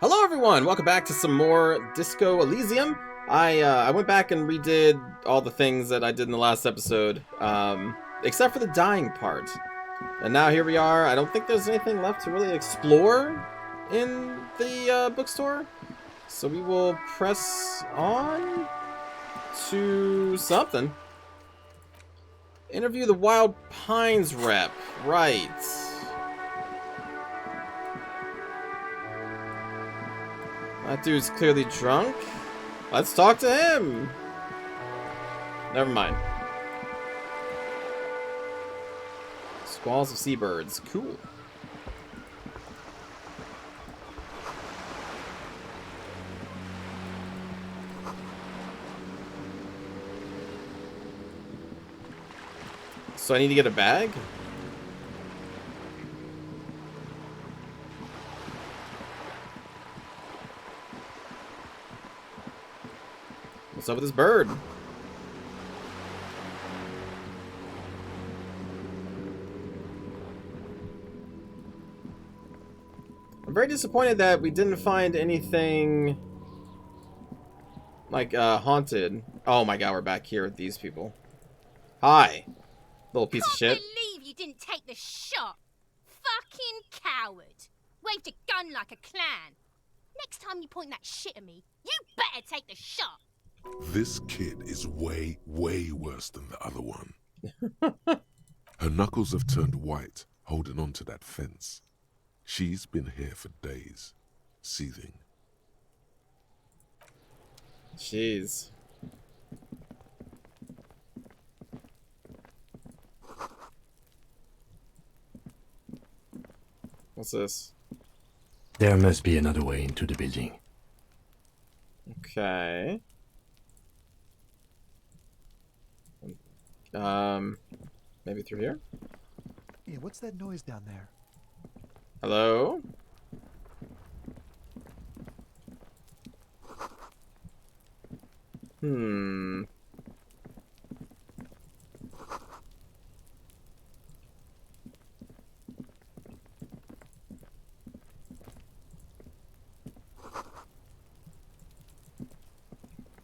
Hello everyone, welcome back to some more Disco Elysium. I went back and redid all the things that I did in the last episode, except for the dying part. And now here we are. I don't think there's anything left to really explore in the bookstore. So we will press on to something. Interview the Wild Pines rep. Right. That dude's clearly drunk. Let's talk to him. Never mind. Squalls of seabirds. Cool. So I need to get a bag? What's up with this bird? I'm very disappointed that we didn't find anything like haunted. Oh my god, we're back here with these people. Hi, little piece of shit. I can't believe you didn't take the shot. Fucking coward. Waved a gun like a clown. Next time you point that shit at me, you better take the shot. This kid is way, way worse than the other one. Her knuckles have turned white, holding on to that fence. She's been here for days, seething. Jeez. What's this? There must be another way into the building. Okay. Maybe through here? Hey, what's that noise down there? Hello? Hmm.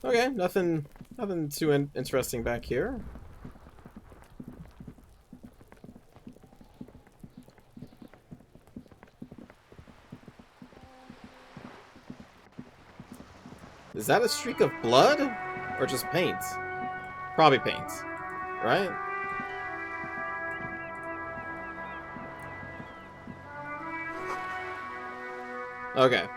Okay, nothing too interesting back here. Is that a streak of blood? Or just paint? Probably paint. Right? Okay.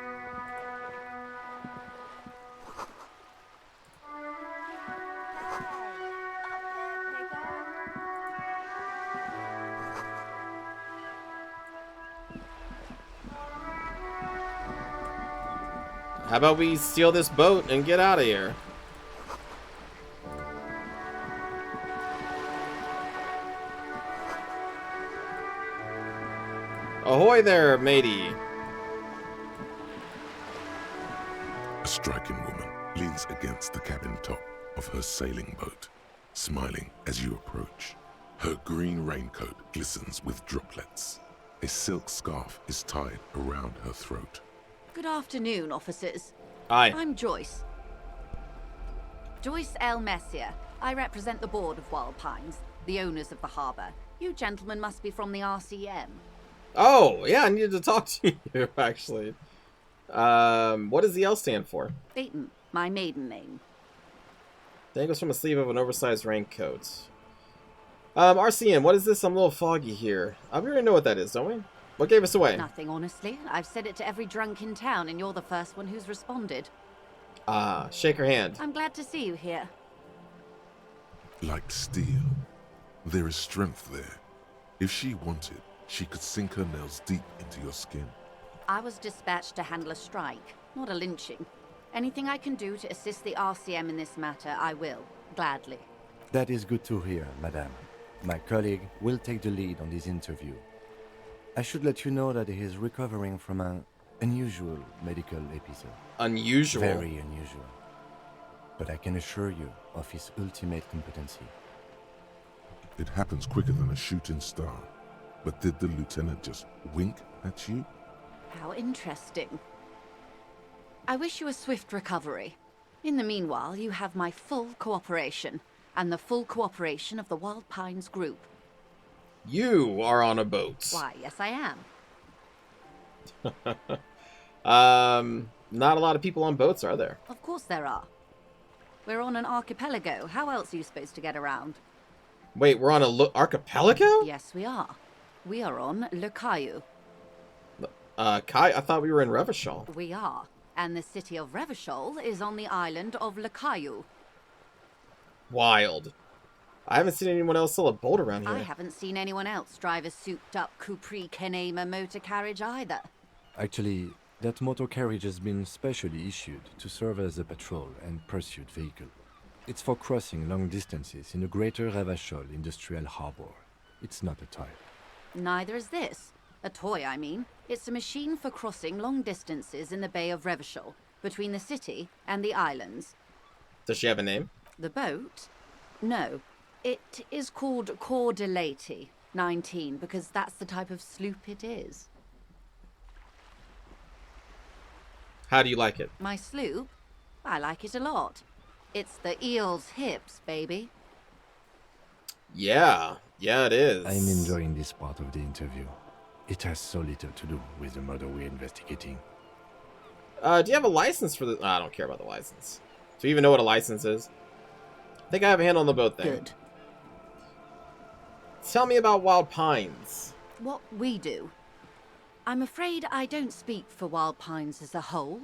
How about we steal this boat and get out of here? Ahoy there, matey. A striking woman leans against the cabin top of her sailing boat, smiling as you approach. Her green raincoat glistens with droplets. A silk scarf is tied around her throat. Good afternoon, officers. Hi. I'm Joyce. Joyce L. Messier. I represent the board of Wild Pines, the owners of the harbour. You gentlemen must be from the RCM. Oh, yeah, I needed to talk to you, actually. What does the L stand for? Beaton, my maiden name. Dangles from a sleeve of an oversized raincoat. RCM, what is this? I'm a little foggy here. We already know what that is, don't we? What gave us away? Nothing, honestly. I've said it to every drunk in town, and you're the first one who's responded. Shake her hand. I'm glad to see you here. Like steel, there is strength there. If she wanted, she could sink her nails deep into your skin. I was dispatched to handle a strike, not a lynching. Anything I can do to assist the RCM in this matter, I will, gladly. That is good to hear, madame. My colleague will take the lead on this interview. I should let you know that he is recovering from an unusual medical episode. Unusual? Very unusual. But I can assure you of his ultimate competency. It happens quicker than a shooting star. But did the lieutenant just wink at you? How interesting. I wish you a swift recovery. In the meanwhile, you have my full cooperation, and the full cooperation of the Wild Pines Group. You are on a boat. Why, yes I am. Not a lot of people on boats, are there? Of course there are. We're on an archipelago. How else are you supposed to get around? Wait, we're on a archipelago? Yes, we are. We are on Le Caillou. Kai, I thought we were in Revachol. We are. And the city of Revachol is on the island of Le Caillou. Wild. I haven't seen anyone else sell a boat around here. I haven't seen anyone else drive a souped-up Capri Kenema motor carriage either. Actually, that motor carriage has been specially issued to serve as a patrol and pursuit vehicle. It's for crossing long distances in the greater Revachol industrial harbor. It's not a toy. Neither is this. A toy, I mean. It's a machine for crossing long distances in the Bay of Revachol, between the city and the islands. Does she have a name? The boat? No. It is called Cor de Leyte 19, because that's the type of sloop it is. How do you like it? My sloop? I like it a lot. It's the eel's hips, baby. Yeah, it is. I'm enjoying this part of the interview. It has so little to do with the murder we're investigating. Do you have a license for the... I don't care about the license. Do you even know what a license is? I think I have a handle on the boat thing. Good. Tell me about Wild Pines. What we do. I'm afraid I don't speak for Wild Pines as a whole.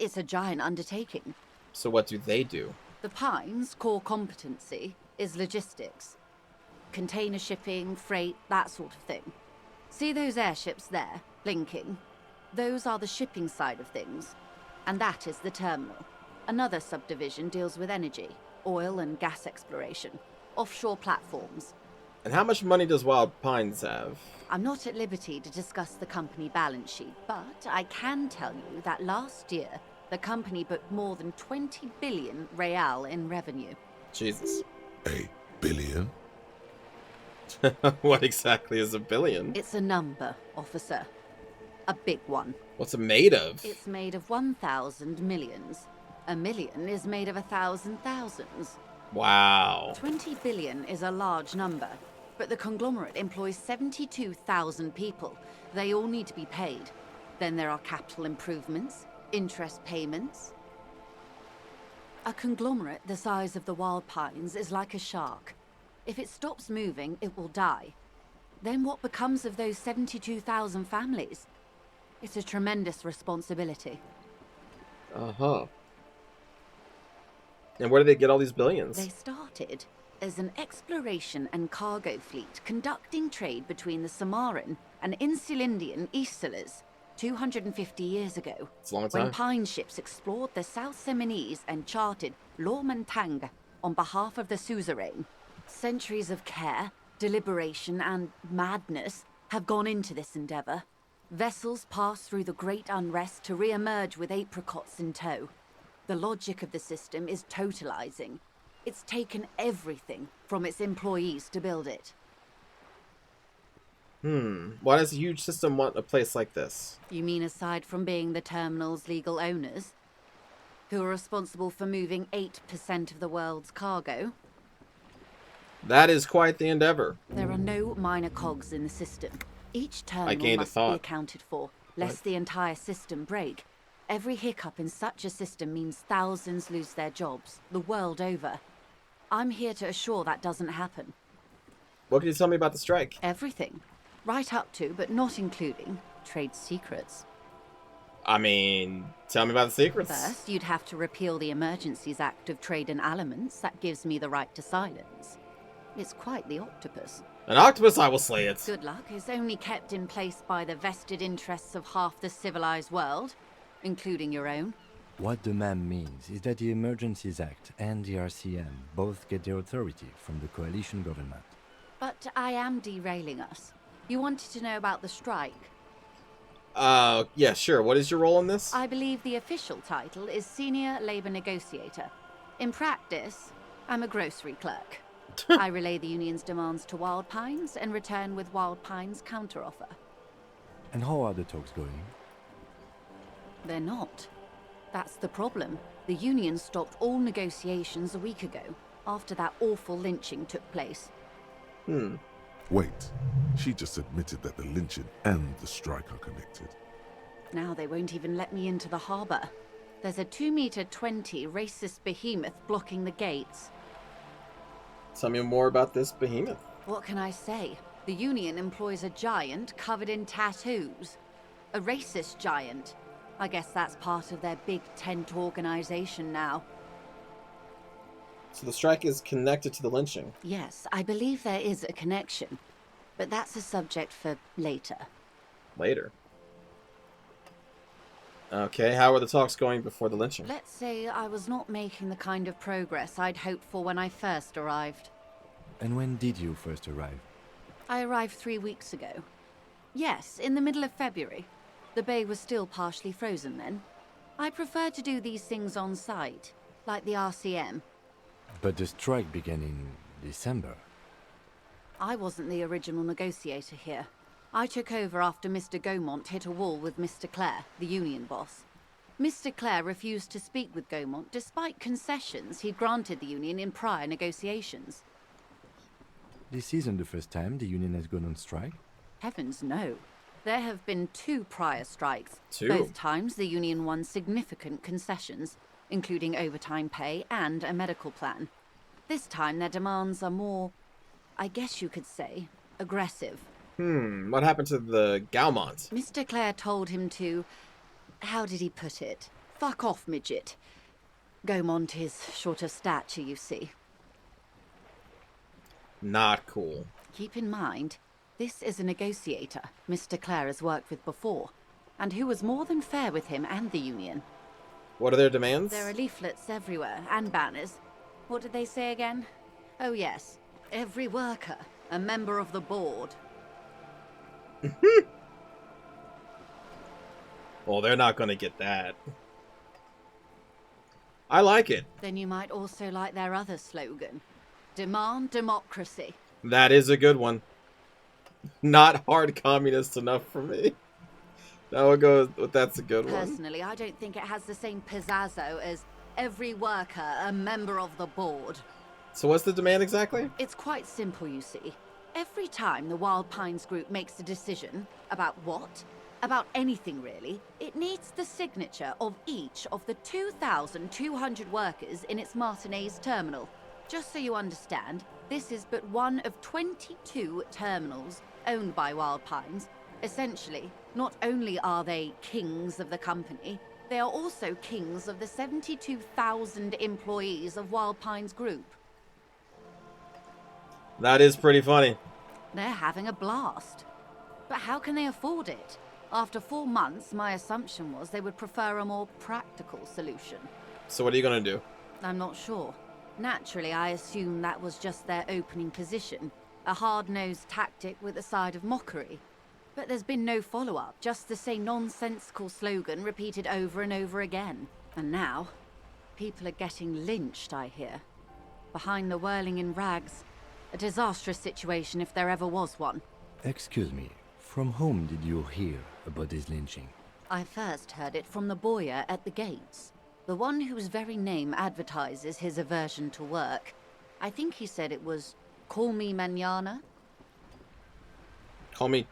It's a giant undertaking. So what do they do? The Pines' core competency is logistics. Container shipping, freight, that sort of thing. See those airships there, blinking? Those are the shipping side of things. And that is the terminal. Another subdivision deals with energy, oil and gas exploration, offshore platforms. And how much money does Wild Pines have? I'm not at liberty to discuss the company balance sheet, but I can tell you that last year, the company booked more than 20 billion real in revenue. Jesus. A billion? What exactly is a billion? It's a number, officer. A big one. What's it made of? It's made of 1,000 millions. A million is made of 1,000 thousands. Wow. 20 billion is a large number, but the conglomerate employs 72,000 people. They all need to be paid. Then there are capital improvements, interest payments. A conglomerate the size of the Wild Pines is like a shark. If it stops moving, it will die. Then what becomes of those 72,000 families? It's a tremendous responsibility. Uh-huh. And where do they get all these billions? They started as an exploration and cargo fleet conducting trade between the Samaran and Insulindian Isolas 250 years ago. It's a long time. When pine ships explored the South Seminese and charted Lomantang on behalf of the suzerain. Centuries of care, deliberation, and madness have gone into this endeavor. Vessels pass through the great unrest to re-emerge with apricots in tow. The logic of the system is totalizing. It's taken everything from its employees to build it. Why does a huge system want a place like this? You mean aside from being the terminal's legal owners? Who are responsible for moving 8% of the world's cargo? That is quite the endeavor. There are no minor cogs in the system. Each terminal gained a must be thought. accounted for, lest What? the entire system break. Every hiccup in such a system means thousands lose their jobs, the world over. I'm here to assure that doesn't happen. What can you tell me about the strike? Everything. Right up to, but not including, trade secrets. I mean, tell me about the secrets. First, you'd have to repeal the Emergencies Act of Trade and Aliments. That gives me the right to silence. It's quite the octopus. An octopus, I will slay it. Good luck is only kept in place by the vested interests of half the civilized world, including your own. What the ma'am means is that the Emergencies Act and the RCM both get their authority from the coalition government. But I am derailing us. You wanted to know about the strike. Yeah, sure. What is your role in this? I believe the official title is Senior Labor Negotiator. In practice, I'm a grocery clerk. I relay the union's demands to Wild Pines and return with Wild Pines' counteroffer. And how are the talks going? They're not. That's the problem. The union stopped all negotiations a week ago, after that awful lynching took place. Wait, she just admitted that the lynching and the strike are connected. Now they won't even let me into the harbor. There's a 2-meter 20 racist behemoth blocking the gates. Tell me more about this behemoth. What can I say? The union employs a giant covered in tattoos. A racist giant. I guess that's part of their big tent organization now. So the strike is connected to the lynching. Yes, I believe there is a connection. But that's a subject for later. Later. Okay, how were the talks going before the lynching? Let's say I was not making the kind of progress I'd hoped for when I first arrived. And when did you first arrive? I arrived 3 weeks ago. Yes, in the middle of February. The bay was still partially frozen then. I prefer to do these things on site, like the RCM. But the strike began in December. I wasn't the original negotiator here. I took over after Mr. Gaumont hit a wall with Mr. Clare, the union boss. Mr. Clare refused to speak with Gaumont despite concessions he'd granted the union in prior negotiations. This isn't the first time the union has gone on strike. Heavens no. There have been 2 prior strikes. 2? Both times the union won significant concessions, including overtime pay and a medical plan. This time their demands are more, I guess you could say, aggressive. What happened to the Gaumont? Mr. Clare told him to, how did he put it? Fuck off, midget. Gaumont is short of stature, you see. Not cool. Keep in mind, this is a negotiator Mr. Clare has worked with before, and who was more than fair with him and the union. What are their demands? There are leaflets everywhere, and banners. What did they say again? Oh yes, every worker, a member of the board. Well, they're not going to get that. I like it. Then you might also like their other slogan. Demand democracy. That is a good one. Not hard communist enough for me. That would go with that's a good one. Personally, I don't think it has the same pizzazzo as every worker, a member of the board. So what's the demand exactly? It's quite simple, you see. Every time the Wild Pines group makes a decision about what, about anything really, it needs the signature of each of the 2,200 workers in its Martinez terminal. Just so you understand, this is but one of 22 terminals owned by Wild Pines. Essentially, not only are they kings of the company, they are also kings of the 72,000 employees of Wild Pines Group. That is pretty funny. They're having a blast. But how can they afford it? After 4 months, my assumption was they would prefer a more practical solution. So what are you going to do? I'm not sure. Naturally, I assume that was just their opening position, a hard-nosed tactic with a side of mockery. But there's been no follow-up, just the same nonsensical slogan repeated over and over again. And now, people are getting lynched, I hear. Behind the whirling in rags. A disastrous situation if there ever was one. Excuse me, from whom did you hear about this lynching? I first heard it from the boyer at the gates. The one whose very name advertises his aversion to work. I think he said it was, "Call me mañana." Call me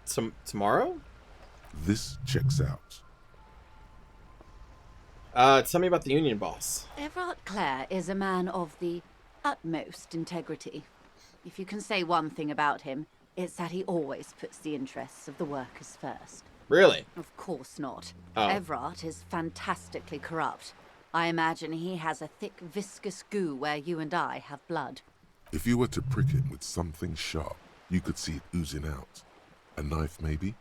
tomorrow? This checks out. Tell me about the union boss. Everard Clare is a man of the utmost integrity. If you can say one thing about him, it's that he always puts the interests of the workers first. Really? Of course not. Oh. Everard is fantastically corrupt. I imagine he has a thick, viscous goo where you and I have blood. If you were to prick him with something sharp, you could see it oozing out. A knife, maybe?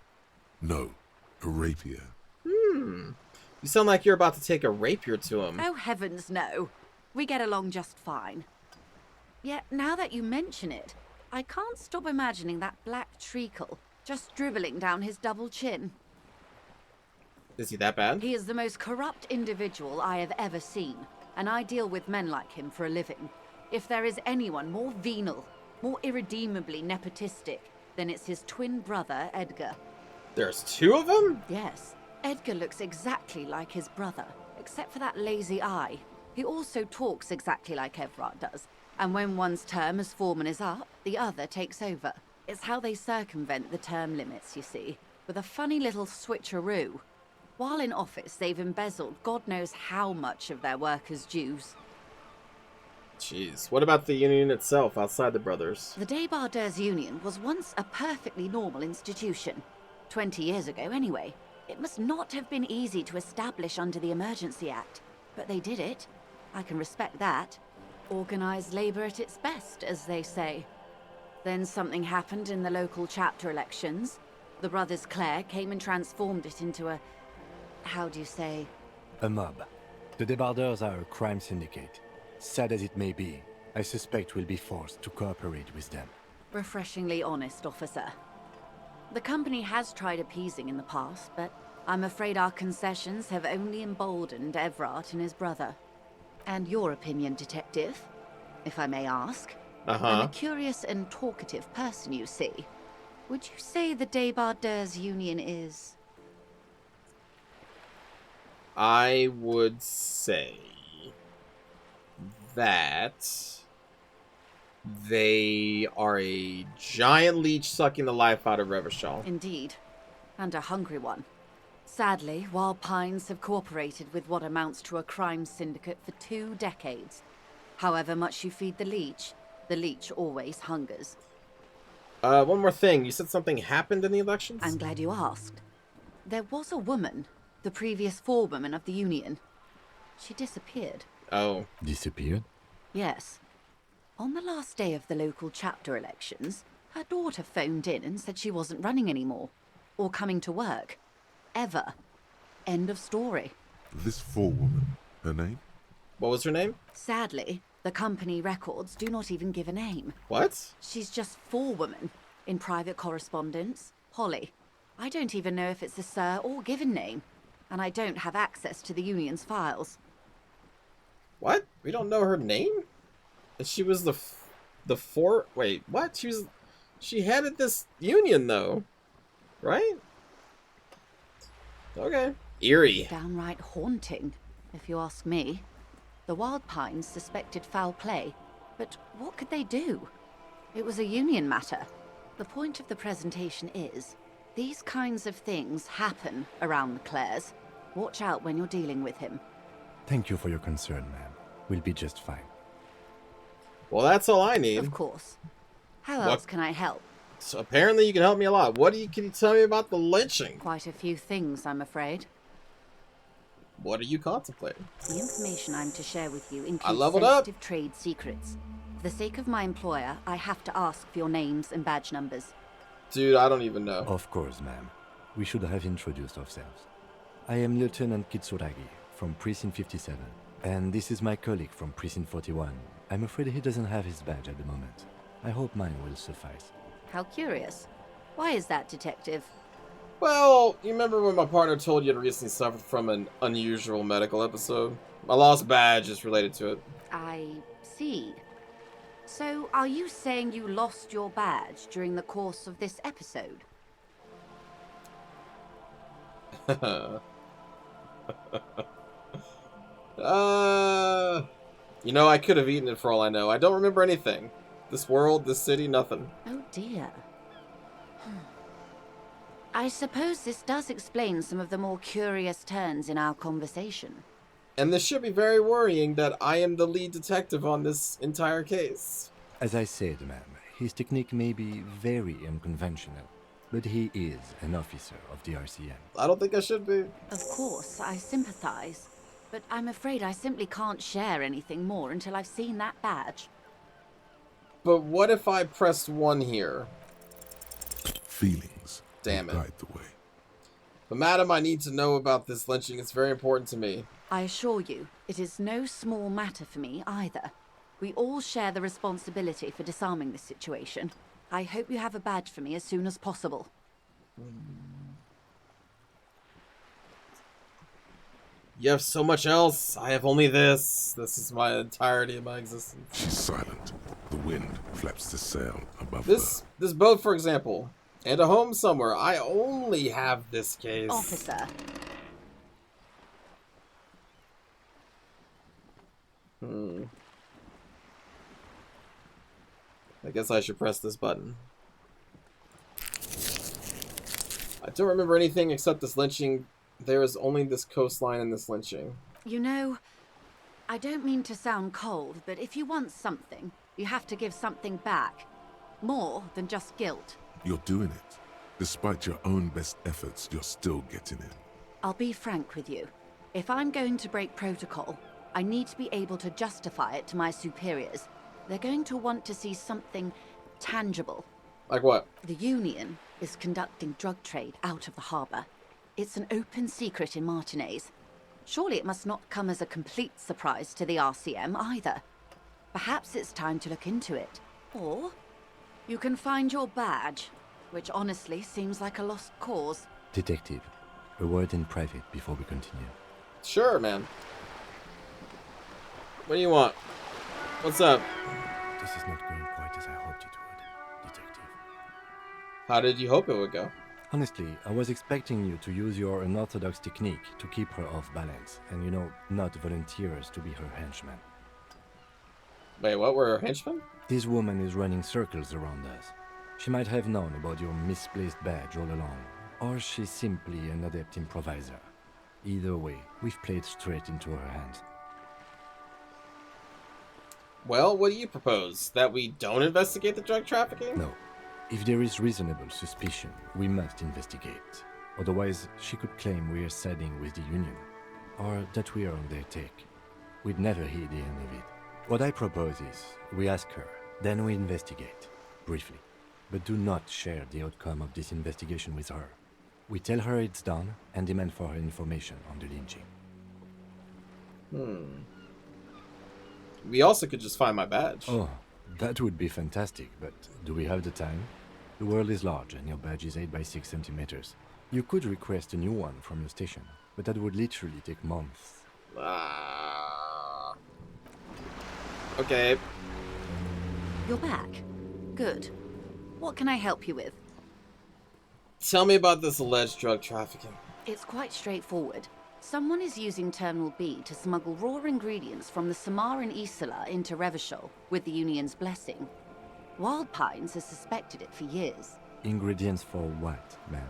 No, a rapier. You sound like you're about to take a rapier to him. Oh, heavens no. We get along just fine. Yet, now that you mention it, I can't stop imagining that black treacle just dribbling down his double chin. Is he that bad? He is the most corrupt individual I have ever seen, and I deal with men like him for a living. If there is anyone more venal, more irredeemably nepotistic, then it's his twin brother, Edgar. There's 2 of them? Yes, Edgar looks exactly like his brother, except for that lazy eye. He also talks exactly like Evrard does, and when one's term as foreman is up, the other takes over. It's how they circumvent the term limits, you see, with a funny little switcheroo. While in office, they've embezzled God knows how much of their workers' dues. Jeez. What about the union itself, outside the brothers? The Débardeurs Union was once a perfectly normal institution. 20 years ago, anyway. It must not have been easy to establish under the Emergency Act, but they did it. I can respect that. Organized labor at its best, as they say. Then something happened in the local chapter elections. The brothers Clare came and transformed it into a... how do you say? A mob. The Débardeurs are a crime syndicate. Sad as it may be, I suspect we'll be forced to cooperate with them. Refreshingly honest, officer. The company has tried appeasing in the past, but I'm afraid our concessions have only emboldened Evrard and his brother. And your opinion, detective, if I may ask? I'm a curious and talkative person, you see. Would you say the Débardeurs Union is... I would say that they are a giant leech sucking the life out of Revachol. Indeed. And a hungry one. Sadly, Wild Pines have cooperated with what amounts to a crime syndicate for 2 decades. However much you feed the leech always hungers. One more thing. You said something happened in the elections? I'm glad you asked. There was a woman, the previous forewoman of the Union. She disappeared. Oh. Disappeared? Yes. On the last day of the local chapter elections, her daughter phoned in and said she wasn't running anymore. Or coming to work. Ever. End of story. This forewoman, her name? What was her name? Sadly, the company records do not even give a name. What? She's just forewoman. In private correspondence, Holly. I don't even know if it's a sir or given name. And I don't have access to the Union's files. What? We don't know her name? And she was wait, what? She headed this union, though. Right? Okay. Eerie. Downright haunting, if you ask me. The Wild Pines suspected foul play, but what could they do? It was a Union matter. The point of the presentation is, these kinds of things happen around the Clares. Watch out when you're dealing with him. Thank you for your concern, ma'am. We'll be just fine. Well, that's all I need. Of course. How else can I help? So apparently you can help me a lot. Can you tell me about the lynching? Quite a few things, I'm afraid. What are you contemplating? The information I'm to share with you includes leveled up. sensitive trade secrets. For the sake of my employer, I have to ask for your names and badge numbers. Dude, I don't even know. Of course, ma'am. We should have introduced ourselves. I am Lieutenant Kitsuragi from Precinct 57, and this is my colleague from Precinct 41. I'm afraid he doesn't have his badge at the moment. I hope mine will suffice. How curious. Why is that, detective? Well, you remember when my partner told you I'd recently suffered from an unusual medical episode? My lost badge is related to it. I see. So, are you saying you lost your badge during the course of this episode? You know, I could have eaten it for all I know. I don't remember anything. This world, this city, nothing. Oh dear. I suppose this does explain some of the more curious turns in our conversation. And this should be very worrying that I am the lead detective on this entire case. As I said, ma'am, his technique may be very unconventional, but he is an officer of the RCM. I don't think I should be. Of course, I sympathize. But I'm afraid I simply can't share anything more until I've seen that badge. But what if I pressed 1 here? Feelings. Damn it. Guide the way. But madam, I need to know about this lynching. It's very important to me. I assure you, it is no small matter for me either. We all share the responsibility for disarming this situation. I hope you have a badge for me as soon as possible. You have so much else. I have only this. This is my entirety of my existence. She's silent. The wind flaps the sail above This boat, for example, and a home somewhere. I only have this case. Officer. I guess I should press this button. I don't remember anything except this lynching. There is only this coastline and this lynching. You know, I don't mean to sound cold, but if you want something, you have to give something back. More than just guilt. You're doing it. Despite your own best efforts, you're still getting in. I'll be frank with you. If I'm going to break protocol, I need to be able to justify it to my superiors. They're going to want to see something tangible. Like what? The Union is conducting drug trade out of the harbor. It's an open secret in Martinez. Surely it must not come as a complete surprise to the RCM either. Perhaps it's time to look into it. Or you can find your badge, which honestly seems like a lost cause. Detective, a word in private before we continue. Sure, man. What do you want? What's up? This is not going quite as I hoped it would, Detective. How did you hope it would go? Honestly, I was expecting you to use your unorthodox technique to keep her off balance, and not volunteer us to be her henchman. Wait, what? We're henchmen? This woman is running circles around us. She might have known about your misplaced badge all along, or she's simply an adept improviser. Either way, we've played straight into her hands. Well, what do you propose? That we don't investigate the drug trafficking? No. If there is reasonable suspicion, we must investigate. Otherwise, she could claim we are siding with the Union, or that we are on their take. We'd never hear the end of it. What I propose is, we ask her, then we investigate, briefly. But do not share the outcome of this investigation with her. We tell her it's done, and demand for her information on the lynching. We also could just find my badge. Oh, that would be fantastic, but do we have the time? The world is large, and your badge is 8 by 6 centimeters. You could request a new one from your station, but that would literally take months. Okay. You're back. Good. What can I help you with? Tell me about this alleged drug trafficking. It's quite straightforward. Someone is using Terminal B to smuggle raw ingredients from the Samar and Isola into Revachol with the Union's blessing. Wild Pines has suspected it for years. Ingredients for what, ma'am?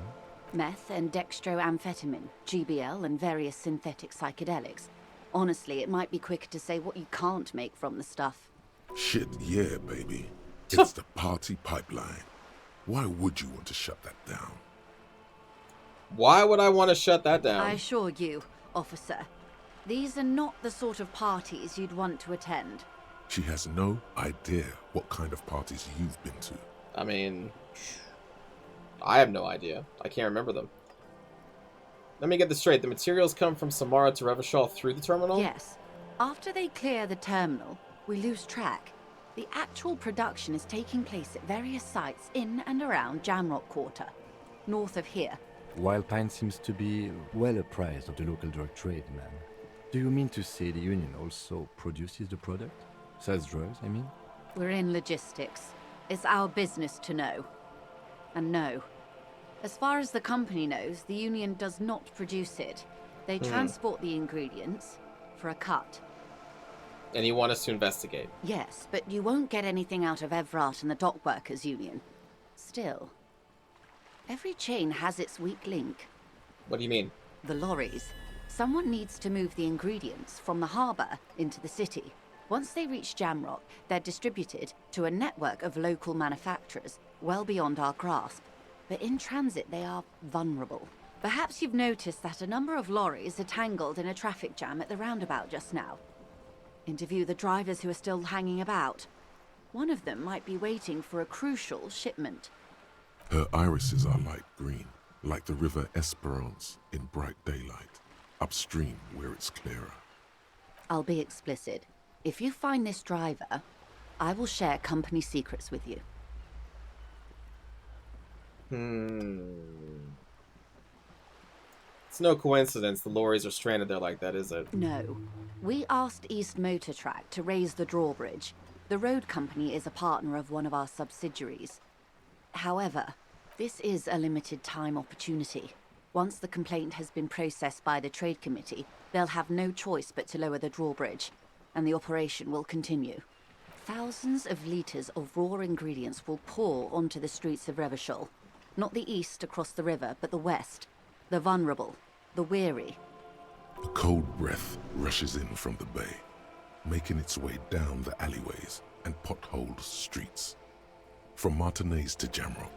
Meth and dextroamphetamine, GBL, and various synthetic psychedelics. Honestly, it might be quicker to say what you can't make from the stuff. Shit, yeah, baby. It's the party pipeline. Why would you want to shut that down? Why would I want to shut that down? I assure you, officer, these are not the sort of parties you'd want to attend. She has no idea what kind of parties you've been to. I mean, I have no idea. I can't remember them. Let me get this straight. The materials come from Samara to Revachol through the terminal? Yes. After they clear the terminal, we lose track. The actual production is taking place at various sites in and around Jamrock Quarter, north of here. Wild Pine seems to be well apprised of the local drug trade, ma'am. Do you mean to say the Union also produces the product? Sells drugs, I mean? We're in logistics. It's our business to know. And no. As far as the company knows, the Union does not produce it. They transport the ingredients for a cut. And you want us to investigate? Yes, but you won't get anything out of Evrat and the Dock Workers Union. Still, every chain has its weak link. What do you mean? The lorries. Someone needs to move the ingredients from the harbour into the city. Once they reach Jamrock, they're distributed to a network of local manufacturers, well beyond our grasp. But in transit, they are vulnerable. Perhaps you've noticed that a number of lorries are tangled in a traffic jam at the roundabout just now. Interview the drivers who are still hanging about. One of them might be waiting for a crucial shipment. Her irises are light green, like the river Esperance in bright daylight, upstream where it's clearer. I'll be explicit. If you find this driver, I will share company secrets with you. It's no coincidence the lorries are stranded there like that, is it? No. We asked East Motor Track to raise the drawbridge. The road company is a partner of one of our subsidiaries. However, this is a limited time opportunity. Once the complaint has been processed by the Trade Committee, they'll have no choice but to lower the drawbridge, and the operation will continue. Thousands of litres of raw ingredients will pour onto the streets of Revachol. Not the east across the river, but the west. The vulnerable, the weary. A cold breath rushes in from the bay, making its way down the alleyways and potholed streets. From Martinez to Jamrock,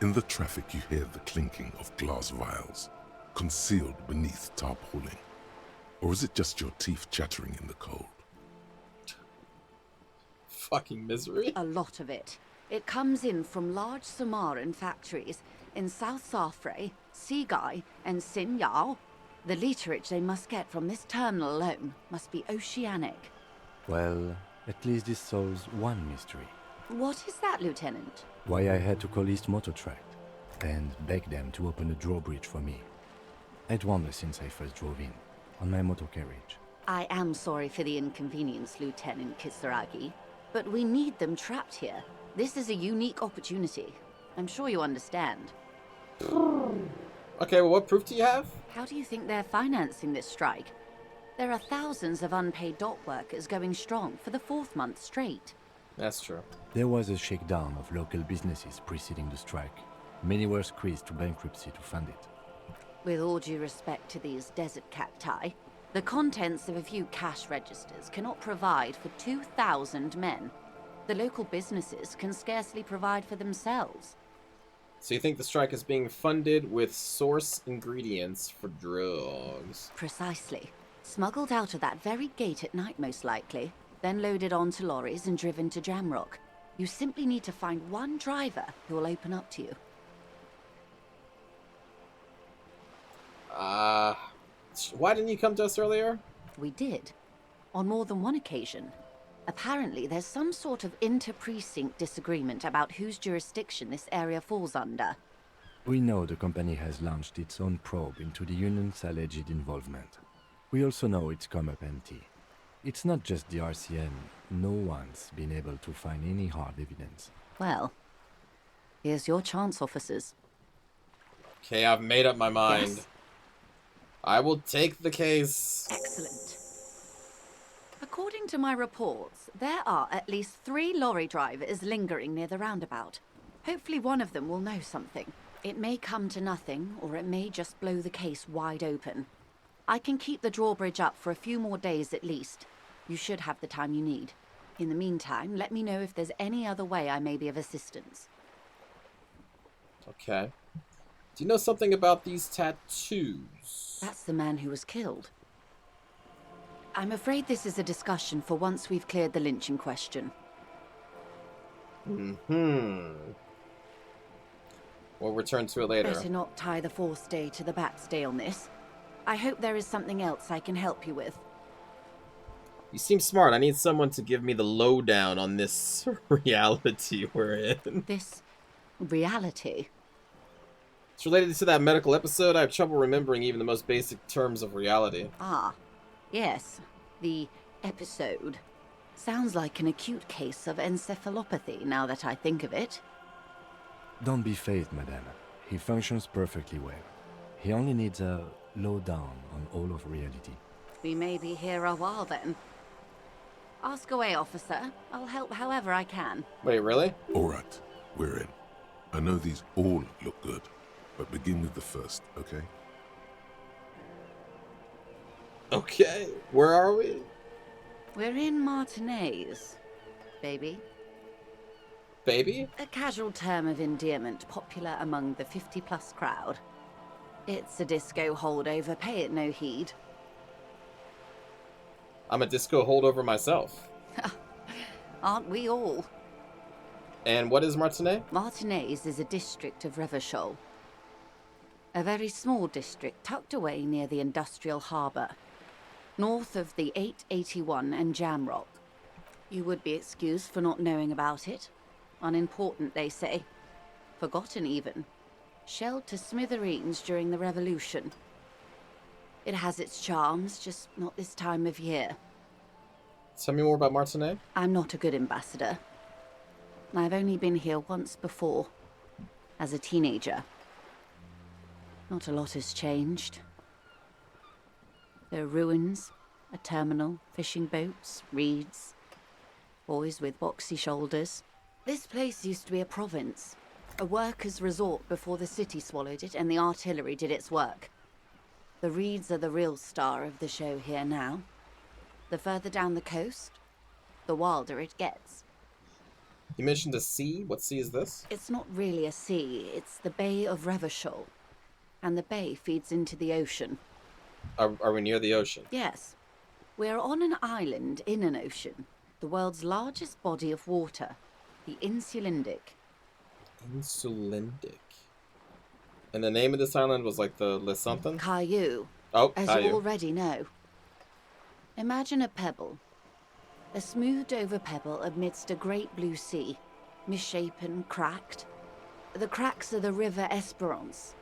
in the traffic you hear the clinking of glass vials, concealed beneath tarpaulin. Or is it just your teeth chattering in the cold? Fucking misery. A lot of it. It comes in from large Samaran factories in South Safre, Sigai, and Sinyao. The literage they must get from this terminal alone must be oceanic. Well, at least this solves one mystery. What is that, Lieutenant? Why I had to call East Motor Tract and beg them to open a drawbridge for me. I'd wondered since I first drove in, on my motor carriage. I am sorry for the inconvenience, Lieutenant Kisaragi, but we need them trapped here. This is a unique opportunity. I'm sure you understand. Okay, well, what proof do you have? How do you think they're financing this strike? There are thousands of unpaid dock workers going strong for the 4th month straight. That's true. There was a shakedown of local businesses preceding the strike. Many were squeezed to bankruptcy to fund it. With all due respect to these desert cacti, the contents of a few cash registers cannot provide for 2,000 men. The local businesses can scarcely provide for themselves. So you think the strike is being funded with source ingredients for drugs? Precisely. Smuggled out of that very gate at night, most likely, then loaded onto lorries and driven to Jamrock. You simply need to find one driver who will open up to you. Why didn't you come to us earlier? We did. On more than one occasion. Apparently, there's some sort of inter-precinct disagreement about whose jurisdiction this area falls under. We know the company has launched its own probe into the union's alleged involvement. We also know it's come up empty. It's not just the RCM. No one's been able to find any hard evidence. Well, here's your chance, officers. Okay, I've made up my mind. Yes? I will take the case. Excellent. According to my reports, there are at least 3 lorry drivers lingering near the roundabout. Hopefully one of them will know something. It may come to nothing, or it may just blow the case wide open. I can keep the drawbridge up for a few more days at least. You should have the time you need. In the meantime, let me know if there's any other way I may be of assistance. Okay. Do you know something about these tattoos? That's the man who was killed. I'm afraid this is a discussion for once we've cleared the lynching question. We'll return to it later. Better not tie the forestay to the backstay on this. I hope there is something else I can help you with. You seem smart. I need someone to give me the lowdown on this reality we're in. This reality? It's related to that medical episode. I have trouble remembering even the most basic terms of reality. Ah, yes. The episode. Sounds like an acute case of encephalopathy, now that I think of it. Don't be phased, madame. He functions perfectly well. He only needs a lowdown on all of reality. We may be here a while then. Ask away, officer. I'll help however I can. Wait, really? All right, we're in. I know these all look good, but begin with the first, okay? Okay, where are we? We're in Martinez, baby. Baby? A casual term of endearment popular among the 50-plus crowd. It's a disco holdover, pay it no heed. I'm a disco holdover myself. Aren't we all? And what is Martinet? Martinez is a district of Revachol. A very small district tucked away near the industrial harbour, north of the 881 and Jamrock. You would be excused for not knowing about it. Unimportant, they say. Forgotten, even. Shelled to smithereens during the Revolution. It has its charms, just not this time of year. Tell me more about Martinet. I'm not a good ambassador. I've only been here once before, as a teenager. Not a lot has changed. There are ruins, a terminal, fishing boats, reeds. Boys with boxy shoulders. This place used to be a province. A workers' resort before the city swallowed it and the artillery did its work. The reeds are the real star of the show here now. The further down the coast, the wilder it gets. You mentioned a sea. What sea is this? It's not really a sea, it's the Bay of Revachol. And the bay feeds into the ocean. Are we near the ocean? Yes. We're on an island in an ocean. The world's largest body of water. The Insulindic. Insulindic. And the name of this island was like the something? Caillou. Oh, As Caillou. you already know. Imagine a pebble. A smoothed over pebble amidst a great blue sea. Misshapen, cracked. The cracks are the River Esperance.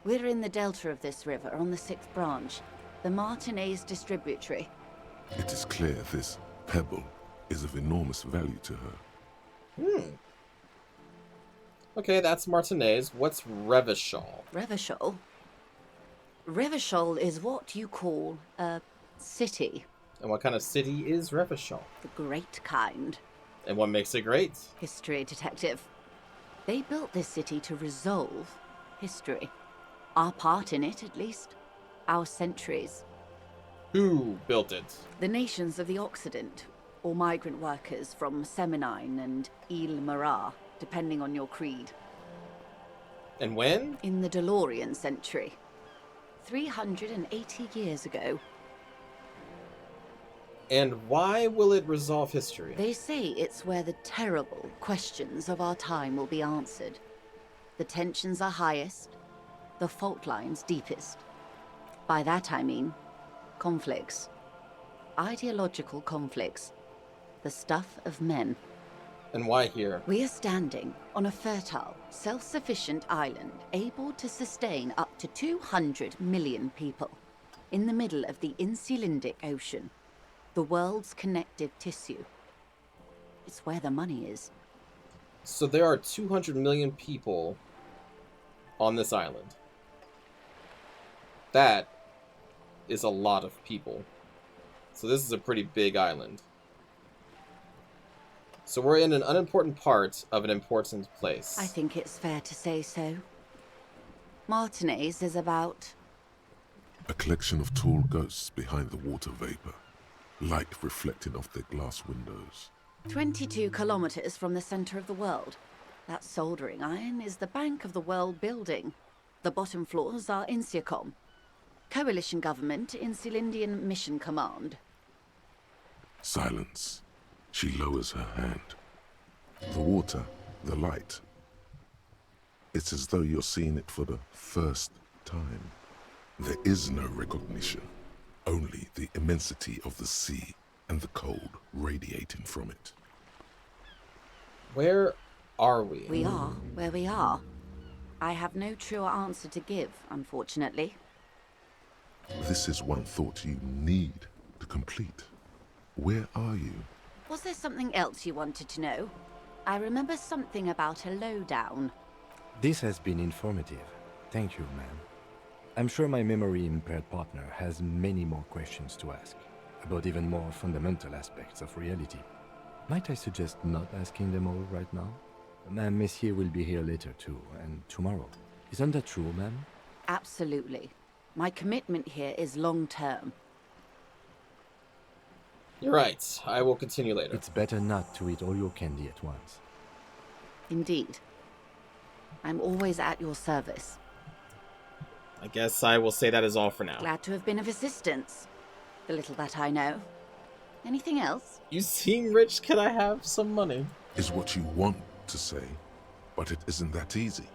We're in the delta of this river, on the 6th branch. The Martinez distributary. It is clear this pebble is of enormous value to her. Okay, that's Martinez. What's Revachol? Revachol? Revachol is what you call a city. And what kind of city is Revachol? The great kind. And what makes it great? History detective. They built this city to resolve history. Our part in it, at least. Our centuries. Who built it? The nations of the Occident, or migrant workers from Seminine and Ile Marat, depending on your creed. And when? In the DeLorean century. 380 years ago. And why will it resolve history? They say it's where the terrible questions of our time will be answered. The tensions are highest, the fault lines deepest. By that I mean conflicts. Ideological conflicts. The stuff of men. And why here? We are standing on a fertile, self-sufficient island able to sustain up to 200 million people. In the middle of the Insulindic Ocean. The world's connective tissue. It's where the money is. So there are 200 million people on this island. That is a lot of people. So this is a pretty big island. So we're in an unimportant part of an important place. I think it's fair to say so. Martinez is about... A collection of tall ghosts behind the water vapor. Light reflecting off their glass windows. 22 kilometers from the center of the world. That soldering iron is the Bank of the World building. The bottom floors are Insiacom. Coalition government, Insulindian Mission Command. Silence. She lowers her hand. The water, the light. It's as though you're seeing it for the first time. There is no recognition. Only the immensity of the sea and the cold radiating from it. Where are we? We are where we are. I have no truer answer to give, unfortunately. This is one thought you need to complete. Where are you? Was there something else you wanted to know? I remember something about a lowdown. This has been informative. Thank you, ma'am. I'm sure my memory-impaired partner has many more questions to ask, about even more fundamental aspects of reality. Might I suggest not asking them all right now? Ma'am, Messier will be here later too, and tomorrow. Isn't that true, ma'am? Absolutely. My commitment here is long-term. You're right. I will continue later. It's better not to eat all your candy at once. Indeed. I'm always at your service. I guess I will say that is all for now. Glad to have been of assistance. The little that I know. Anything else? You seem rich. Can I have some money? Is what you want to say, but it isn't that easy,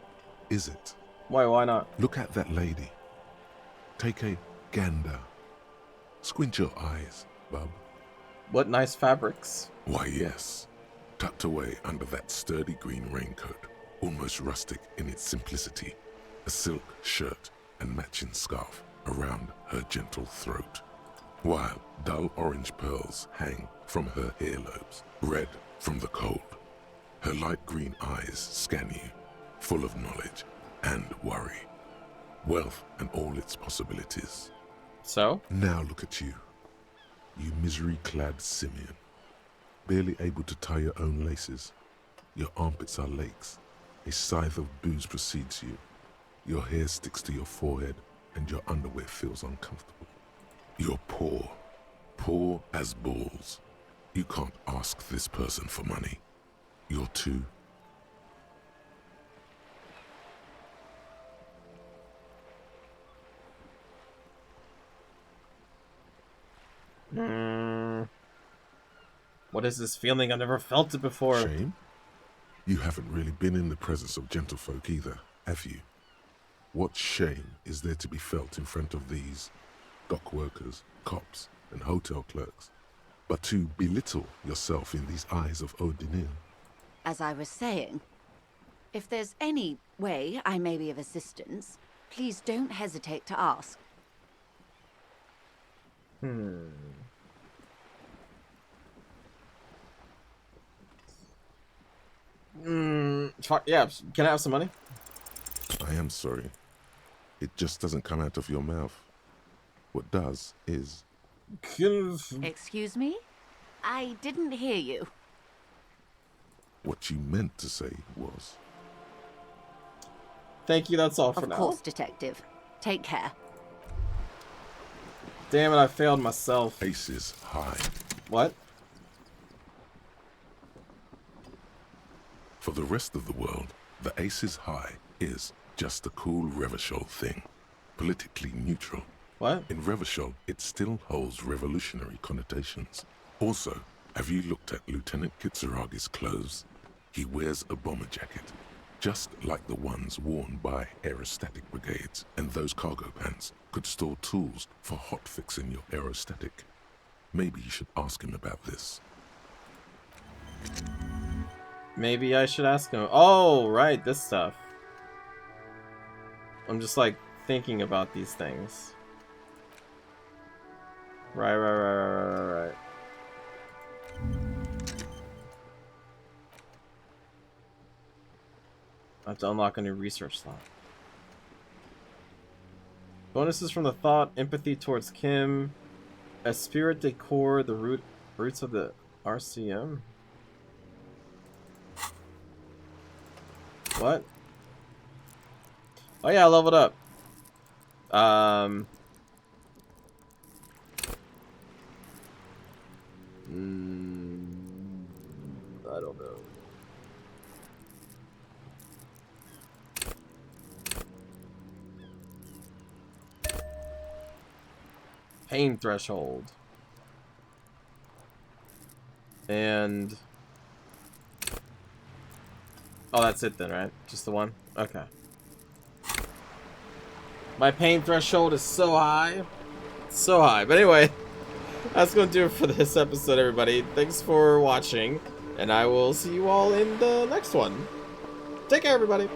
is it? Why not? Look at that lady. Take a gander. Squint your eyes, bub. What nice fabrics. Why, yes. Tucked away under that sturdy green raincoat, almost rustic in its simplicity, a silk shirt and matching scarf around her gentle throat, while dull orange pearls hang from her earlobes, red from the cold. Her light green eyes scan you, full of knowledge and worry, wealth and all its barely able to tie your own laces. Your armpits are lakes. A scythe of booze precedes you. Your hair sticks to your forehead, and your underwear feels uncomfortable. You're poor. Poor as balls. You can't ask this person for money. You're too... What is this feeling? I've never felt it before. Shame? You haven't really been in the presence of gentlefolk either, have you? What shame is there to be felt in front of these dock workers, cops, and hotel clerks, but to belittle yourself in these eyes of Odinil? As I was saying, if there's any way I may be of assistance, please don't hesitate to ask. Yeah, can I have some money? I am sorry. It just doesn't come out of your mouth. What does is... Excuse me? I didn't hear you. What you meant to say was... Thank you, that's all for Of now. course, Detective. Take care. Damn it, I failed myself. Aces high. What? For the rest of the world, the aces high is just a cool Revachol thing. Politically neutral. What? In Revachol, it still holds revolutionary connotations. Also, have you looked at Lieutenant Kitsuragi's clothes? He wears a bomber jacket, just like the ones worn by aerostatic brigades, and those cargo pants could store tools for hotfixing your aerostatic. Maybe you should ask him about this. Maybe I should ask him. Oh, right, this stuff. I'm just like thinking about these things. Right. I have to unlock a new research slot. Bonuses from the thought, empathy towards Kim, esprit de corps, the roots of the RCM. What? Oh yeah, I leveled up. I don't know. Pain threshold. And... oh, that's it then, right? Just the one? Okay. My pain threshold is so high. So high. But anyway, that's going to do it for this episode, everybody. Thanks for watching, and I will see you all in the next one. Take care, everybody.